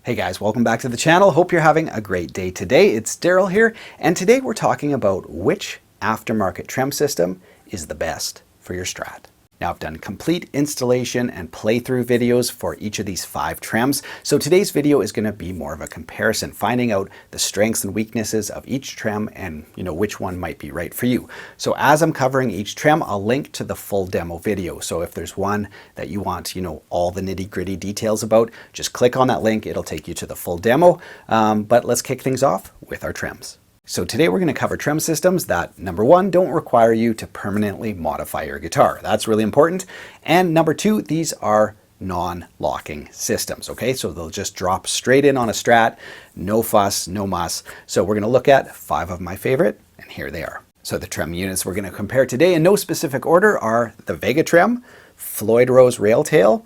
Hey guys, welcome back to the channel. Hope you're having a great day today. It's Daryl here, and today we're talking about which aftermarket trem system is the best for your Strat. Now, I've done complete installation and playthrough videos for each of these 5 trems, so today's video is going to be more of a comparison, finding out the strengths and weaknesses of each trem and which one might be right for you. So as I'm covering each trem, I'll link to the full demo video. So if there's one that you want all the nitty-gritty details about, just click on that link. It'll take you to the full demo. But let's kick things off with our trems. So today we're going to cover trem systems that, number 1, don't require you to permanently modify your guitar. That's really important. And number 2, these are non-locking systems, okay? So they'll just drop straight in on a Strat, no fuss, no muss. So we're going to look at 5 of my favorite, and here they are. So the trem units we're going to compare today in no specific order are the Vega-Trem, Floyd Rose Railtail,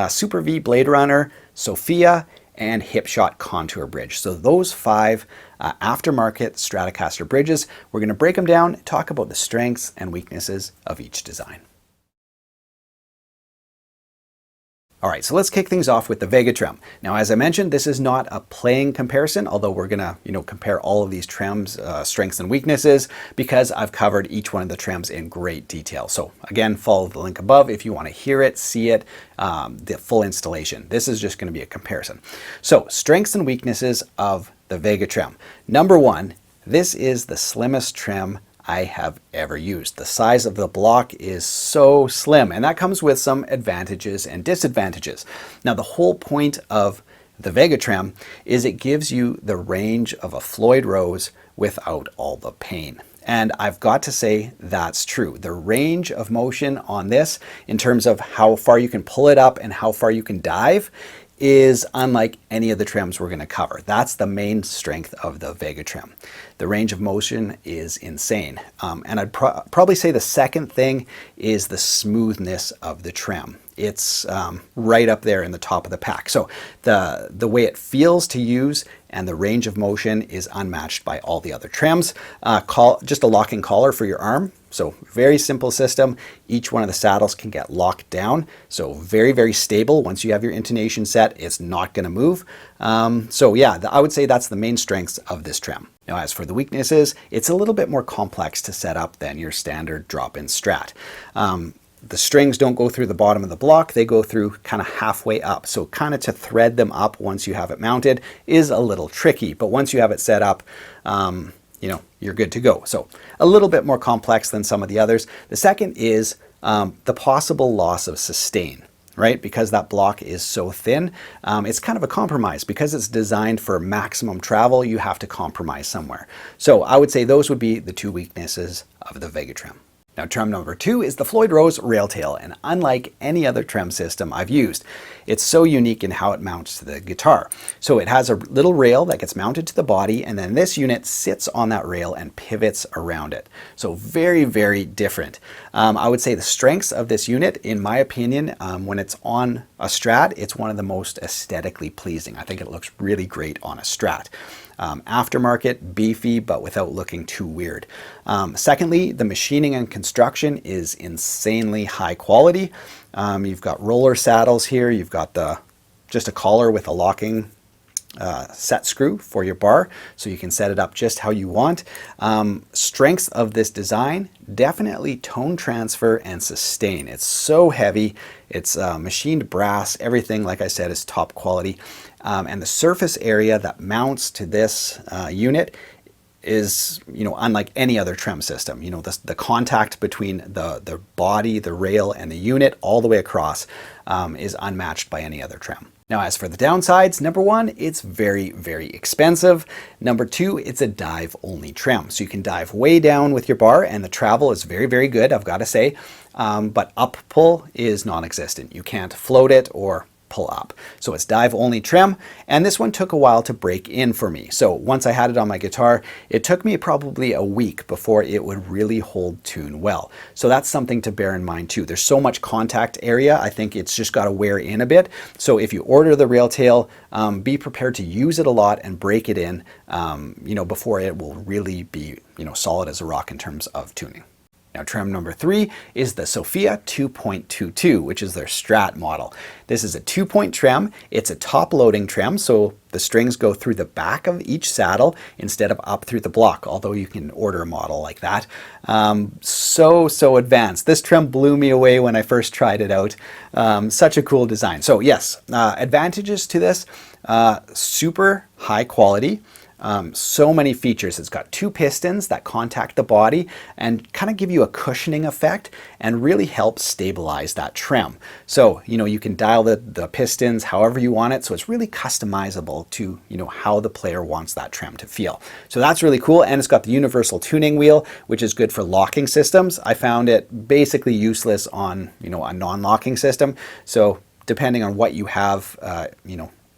Super-Vee BladeRunner, Sophia, and Hipshot Contour bridge. So those 5 aftermarket Stratocaster bridges, we're going to break them down, talk about the strengths and weaknesses of each design. All right, so let's kick things off with the Vegatrem. Now, as I mentioned, this is not a playing comparison, although we're gonna, compare all of these trems, strengths and weaknesses, because I've covered each one of the trems in great detail. So again, follow the link above if you want to hear it, see it, the full installation. This is just going to be a comparison. So strengths and weaknesses of the Vegatrem. Number 1, this is the slimmest trem I have ever used. The size of the block is so slim, and that comes with some advantages and disadvantages. Now, the whole point of the Vegatrem is it gives you the range of a Floyd Rose without all the pain. And I've got to say that's true. The range of motion on this, in terms of how far you can pull it up and how far you can dive, is unlike any of the trems we're going to cover. That's the main strength of the Vegatrem. The range of motion is insane. And I'd probably say the second thing is the smoothness of the trem. It's right up there in the top of the pack. So the way it feels to use and the range of motion is unmatched by all the other trems. Just a locking collar for your arm. So very simple system. Each one of the saddles can get locked down. So very, very stable. Once you have your intonation set, it's not going to move. So yeah, I would say that's the main strengths of this trem. Now, as for the weaknesses, it's a little bit more complex to set up than your standard drop-in Strat. The strings don't go through the bottom of the block, they go through kind of halfway up. So kind of to thread them up once you have it mounted is a little tricky, but once you have it set up, you're good to go. So a little bit more complex than some of the others. The second is the possible loss of sustain, right? Because that block is so thin, it's kind of a compromise. Because it's designed for maximum travel, you have to compromise somewhere. So I would say those would be the 2 weaknesses of the Vegatrem. Now, trem number 2 is the Floyd Rose Railtail, and unlike any other trem system I've used, it's so unique in how it mounts to the guitar. So it has a little rail that gets mounted to the body, and then this unit sits on that rail and pivots around it. So very, very different. I would say the strengths of this unit, in my opinion, when it's on a Strat, it's one of the most aesthetically pleasing. I think it looks really great on a Strat. Aftermarket, beefy, but without looking too weird. Secondly, the machining and construction is insanely high quality. You've got roller saddles here. You've got just a collar with a locking set screw for your bar, so you can set it up just how you want. Strengths of this design, definitely tone transfer and sustain. It's so heavy. It's machined brass. Everything, like I said, is top quality. And the surface area that mounts to this unit is, unlike any other trem system. The contact between the body, the rail, and the unit all the way across is unmatched by any other trem. Now, as for the downsides, number 1, it's very, very expensive. Number 2, it's a dive-only trem. So you can dive way down with your bar, and the travel is very, very good, I've got to say. But up pull is non-existent. You can't float it or pull up. So it's dive only trem, and this one took a while to break in for me. So once I had it on my guitar, it took me probably a week before it would really hold tune well. So that's something to bear in mind too. There's so much contact area, I think it's just got to wear in a bit. So if you order the Railtail, be prepared to use it a lot and break it in, before it will really be, solid as a rock in terms of tuning. Now trem number 3 is the Sophia 2.22, which is their Strat model. This is a 2-point trem. It's a top loading trem, so the strings go through the back of each saddle instead of up through the block, although you can order a model like that. So advanced. This trem blew me away when I first tried it out. Such a cool design. So yes, advantages to this, super high quality. So many features. It's got 2 pistons that contact the body and kind of give you a cushioning effect and really help stabilize that trem. So, you can dial the pistons however you want it. So it's really customizable to, how the player wants that trem to feel. So that's really cool. And it's got the universal tuning wheel, which is good for locking systems. I found it basically useless on, a non-locking system. So depending on what you have,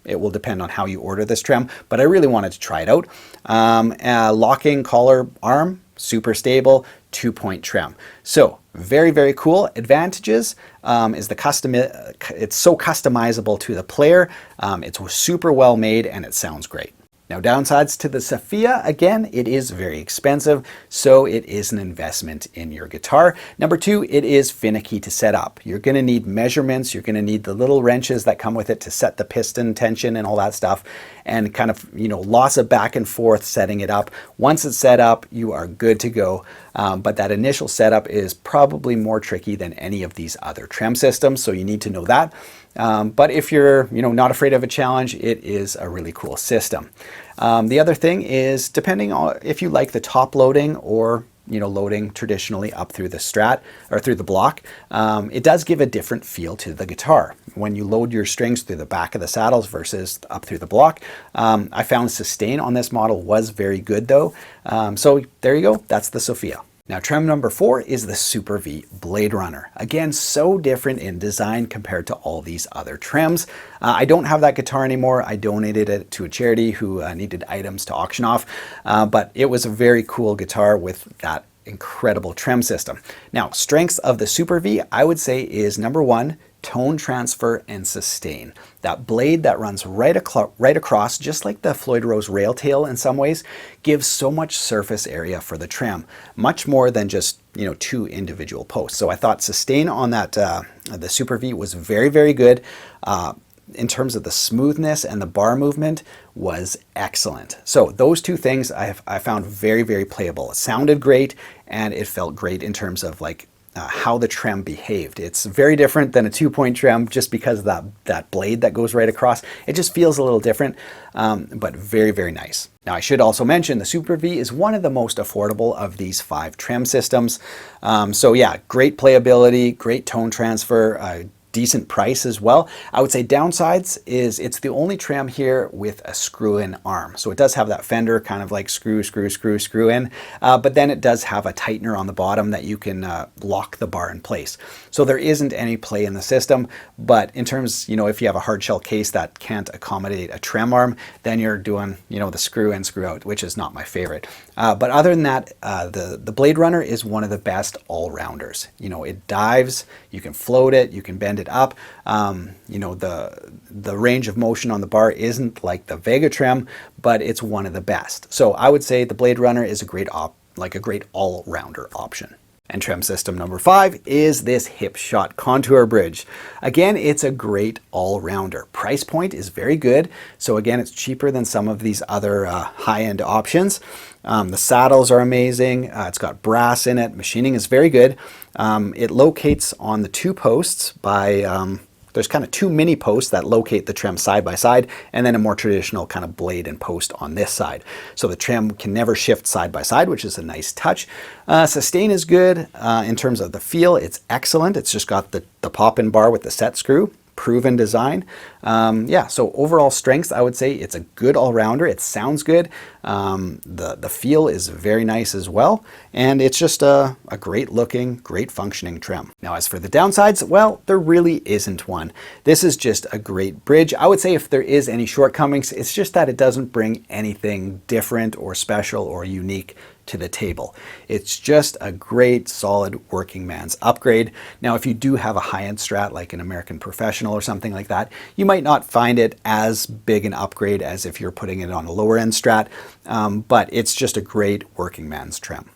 it will depend on how you order this trem, but I really wanted to try it out. Locking collar arm, super stable, 2-point trem. So very, very cool. Advantages is it's so customizable to the player. It's super well made and it sounds great. Now downsides to the Sophia, again, it is very expensive, so it is an investment in your guitar. Number 2, it is finicky to set up. You're gonna need measurements, you're gonna need the little wrenches that come with it to set the piston tension and all that stuff, and kind of, lots of back and forth setting it up. Once it's set up, you are good to go, but that initial setup is probably more tricky than any of these other trem systems, so you need to know that. But if you're not afraid of a challenge, it is a really cool system. The other thing is, depending on if you like the top loading or loading traditionally up through the Strat or through the block, it does give a different feel to the guitar. When you load your strings through the back of the saddles versus up through the block, I found sustain on this model was very good though. So there you go, that's the Sophia. Now trem number 4 is the Super-Vee BladeRunner. Again, so different in design compared to all these other trems. I don't have that guitar anymore. I donated it to a charity who needed items to auction off, but it was a very cool guitar with that incredible trem system. Now, strengths of the Super-Vee, I would say, is number 1, tone transfer and sustain. That blade that runs right across, just like the Floyd Rose rail tail in some ways, gives so much surface area for the trem, much more than just 2 individual posts. So I thought sustain on that the Super-Vee was very, very good. In terms of the smoothness and the bar movement was excellent. So those 2 things I found very, very playable. It sounded great and it felt great in terms of how the trem behaved. It's very different than a 2-point trem just because of that blade that goes right across. It just feels a little different, but very, very nice. Now I should also mention the Super-Vee is one of the most affordable of these 5 trem systems. So yeah, great playability, great tone transfer, decent price as well. I would say downsides is it's the only trem here with a screw-in arm. So it does have that fender kind of like screw in, but then it does have a tightener on the bottom that you can lock the bar in place. So there isn't any play in the system, but in terms, if you have a hard shell case that can't accommodate a trem arm, then you're doing, the screw in, screw out, which is not my favorite. But other than that, the BladeRunner is one of the best all-rounders. It dives, you can float it, you can bend it up. The range of motion on the bar isn't like the Vega-Trem, but it's one of the best. So I would say the BladeRunner is a great all-rounder option. And trem system number 5 is this Hipshot Contour bridge. Again, it's a great all-rounder. Price point is very good. So again, it's cheaper than some of these other high-end options. The saddles are amazing. It's got brass in it. Machining is very good. It locates on the 2 posts by there's kind of 2 mini posts that locate the trem side by side, and then a more traditional kind of blade and post on this side. So the trem can never shift side by side, which is a nice touch. Sustain is good. In terms of the feel, it's excellent. It's just got the pop-in bar with the set screw. Proven design. Yeah, so overall strengths, I would say it's a good all-rounder. It sounds good. The feel is very nice as well. And it's just a great looking, great functioning trem. Now, as for the downsides, well, there really isn't one. This is just a great bridge. I would say if there is any shortcomings, it's just that it doesn't bring anything different or special or unique to the table. It's just a great, solid working man's upgrade. Now, if you do have a high-end Strat like an American Professional or something like that, you might not find it as big an upgrade as if you're putting it on a lower-end Strat, but it's just a great working man's trem.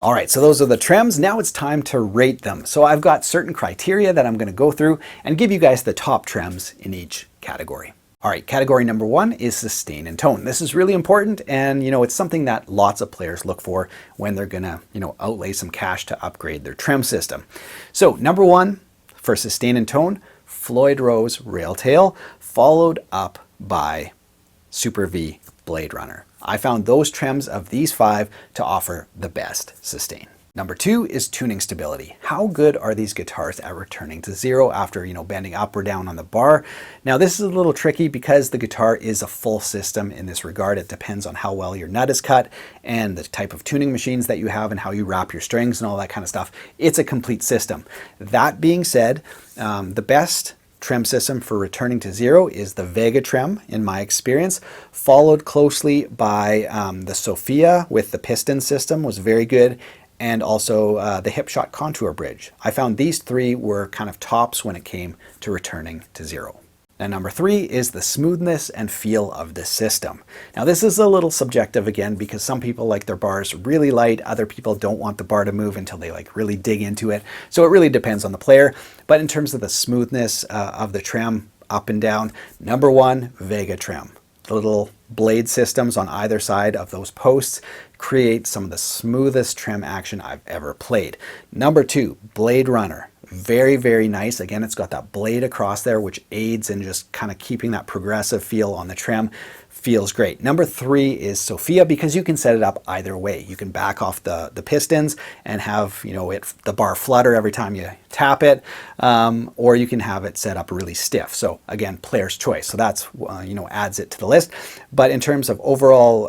All right, so those are the Trems. Now it's time to rate them. So I've got certain criteria that I'm going to go through and give you guys the top Trems in each category. All right, category number 1 is sustain and tone. This is really important, and it's something that lots of players look for when they're gonna outlay some cash to upgrade their Trem system. So number 1 for sustain and tone, Floyd Rose Railtail, followed up by Super-Vee BladeRunner. I found those Trems of these 5 to offer the best sustain. Number 2 is tuning stability. How good are these guitars at returning to 0 after, bending up or down on the bar? Now this is a little tricky because the guitar is a full system in this regard. It depends on how well your nut is cut and the type of tuning machines that you have and how you wrap your strings and all that kind of stuff. It's a complete system. That being said, the best Trem system for returning to 0 is the Vega-Trem, in my experience, followed closely by the Sophia with the piston system was very good, and also the Hipshot Contour bridge. I found these 3 were kind of tops when it came to returning to 0. Now number 3 is the smoothness and feel of the system. Now this is a little subjective again because some people like their bars really light, other people don't want the bar to move until they really dig into it. So it really depends on the player. But in terms of the smoothness of the Trem up and down, number 1, Vega-Trem. The little blade systems on either side of those posts create some of the smoothest Trem action I've ever played. Number 2, BladeRunner. Very, very nice. Again, it's got that blade across there, which aids in just kind of keeping that progressive feel on the Trem. Feels great. Number 3 is Sophia because you can set it up either way. You can back off the pistons and have the bar flutter every time you tap it, or you can have it set up really stiff. So again, player's choice. So that's adds it to the list. But in terms of overall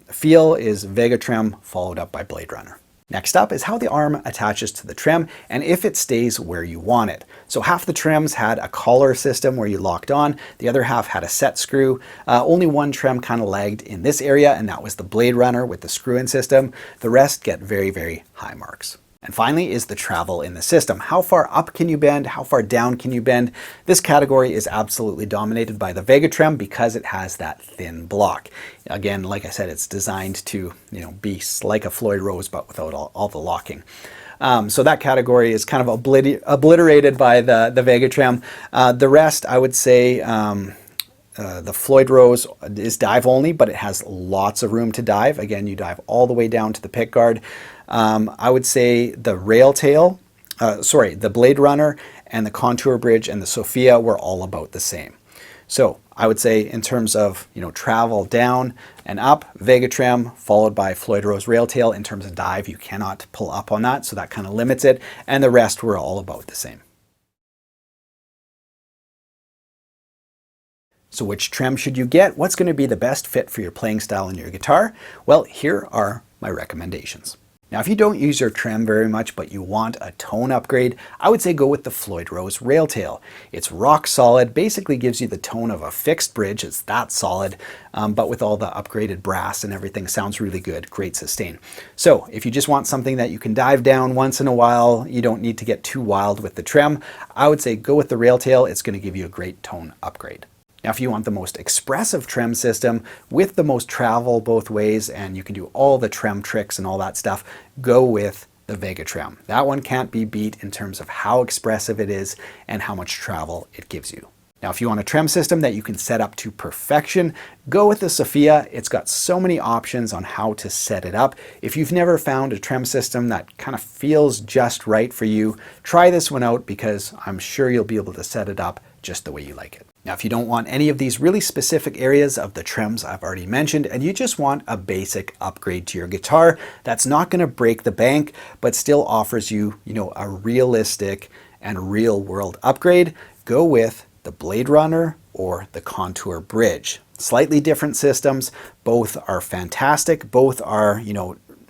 feel, is Vega-Trem followed up by BladeRunner. Next up is how the arm attaches to the Trem and if it stays where you want it. So half the Trems had a collar system where you locked on, the other half had a set screw. Only one Trem kind of lagged in this area, and that was the BladeRunner with the screw-in system. The rest get very, very high marks. And finally is the travel in the system. How far up can you bend? How far down can you bend? This category is absolutely dominated by the Vega-Trem because it has that thin block. Again, like I said, it's designed to be like a Floyd Rose but without all the locking. So that category is kind of obliterated by the Vega-Trem. The rest, I would say, the Floyd Rose is dive only, but it has lots of room to dive. Again, you dive all the way down to the pick guard. I would say the Railtail, the BladeRunner and the Contour Bridge and the Sophia were all about the same. So I would say in terms of travel down and up, Vega-Trem followed by Floyd Rose Railtail. In terms of dive, you cannot pull up on that, so that kind of limits it. And the rest were all about the same. So which Trem should you get? What's going to be the best fit for your playing style and your guitar? Well, here are my recommendations. Now, if you don't use your Trem very much, but you want a tone upgrade, I would say go with the Floyd Rose Railtail. It's rock solid, basically gives you the tone of a fixed bridge. It's that solid, but with all the upgraded brass and everything, sounds really good, great sustain. So if you just want something that you can dive down once in a while, you don't need to get too wild with the Trem, I would say go with the Railtail. It's going to give you a great tone upgrade. Now, if you want the most expressive Trem system with the most travel both ways, and you can do all the Trem tricks and all that stuff, go with the Vega-Trem. That one can't be beat in terms of how expressive it is and how much travel it gives you. Now, if you want a Trem system that you can set up to perfection, go with the Sophia. It's got so many options on how to set it up. If you've never found a Trem system that kind of feels just right for you, try this one out because I'm sure you'll be able to set it up just the way you like it. Now, if you don't want any of these really specific areas of the Trems I've already mentioned, and you just want a basic upgrade to your guitar that's not going to break the bank, but still offers you, a realistic and real world upgrade, go with the BladeRunner or the Contour Bridge. Slightly different systems, both are fantastic, both are,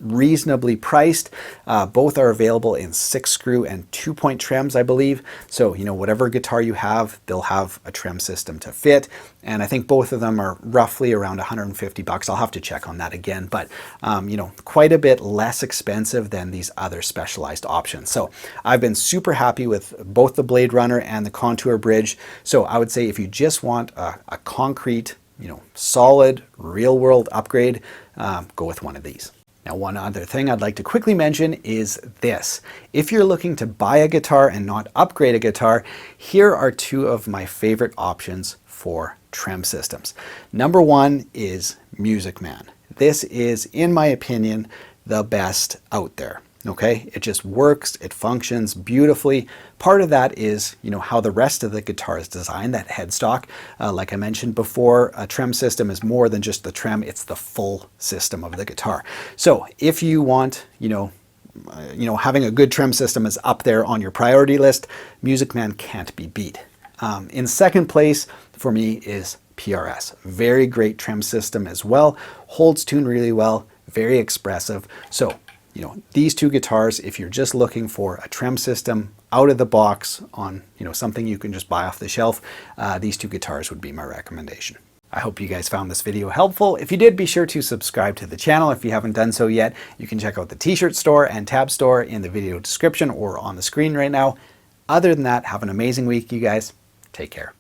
reasonably priced. Both are available in 6-screw and 2-point Trems, I believe. So, whatever guitar you have, they'll have a Trem system to fit. And I think both of them are roughly around $150. I'll have to check on that again, but quite a bit less expensive than these other specialized options. So I've been super happy with both the BladeRunner and the Contour Bridge. So I would say if you just want a concrete, solid, real world upgrade, go with one of these. Now, one other thing I'd like to quickly mention is this. If you're looking to buy a guitar and not upgrade a guitar, here are two of my favorite options for trem systems. Number one is Music Man. This is, in my opinion, the best out there. Okay, it just works, it functions beautifully. Part of that is, how the rest of the guitar is designed, that headstock. Like I mentioned before, a trem system is more than just the trem, it's the full system of the guitar. So if you want, having a good trem system is up there on your priority list, Music Man can't be beat. In second place for me is PRS. Very great trem system as well, holds tune really well, very expressive. So these two guitars, if you're just looking for a trem system out of the box on, something you can just buy off the shelf, these two guitars would be my recommendation. I hope you guys found this video helpful. If you did, be sure to subscribe to the channel. If you haven't done so yet, you can check out the t-shirt store and tab store in the video description or on the screen right now. Other than that, have an amazing week, you guys. Take care.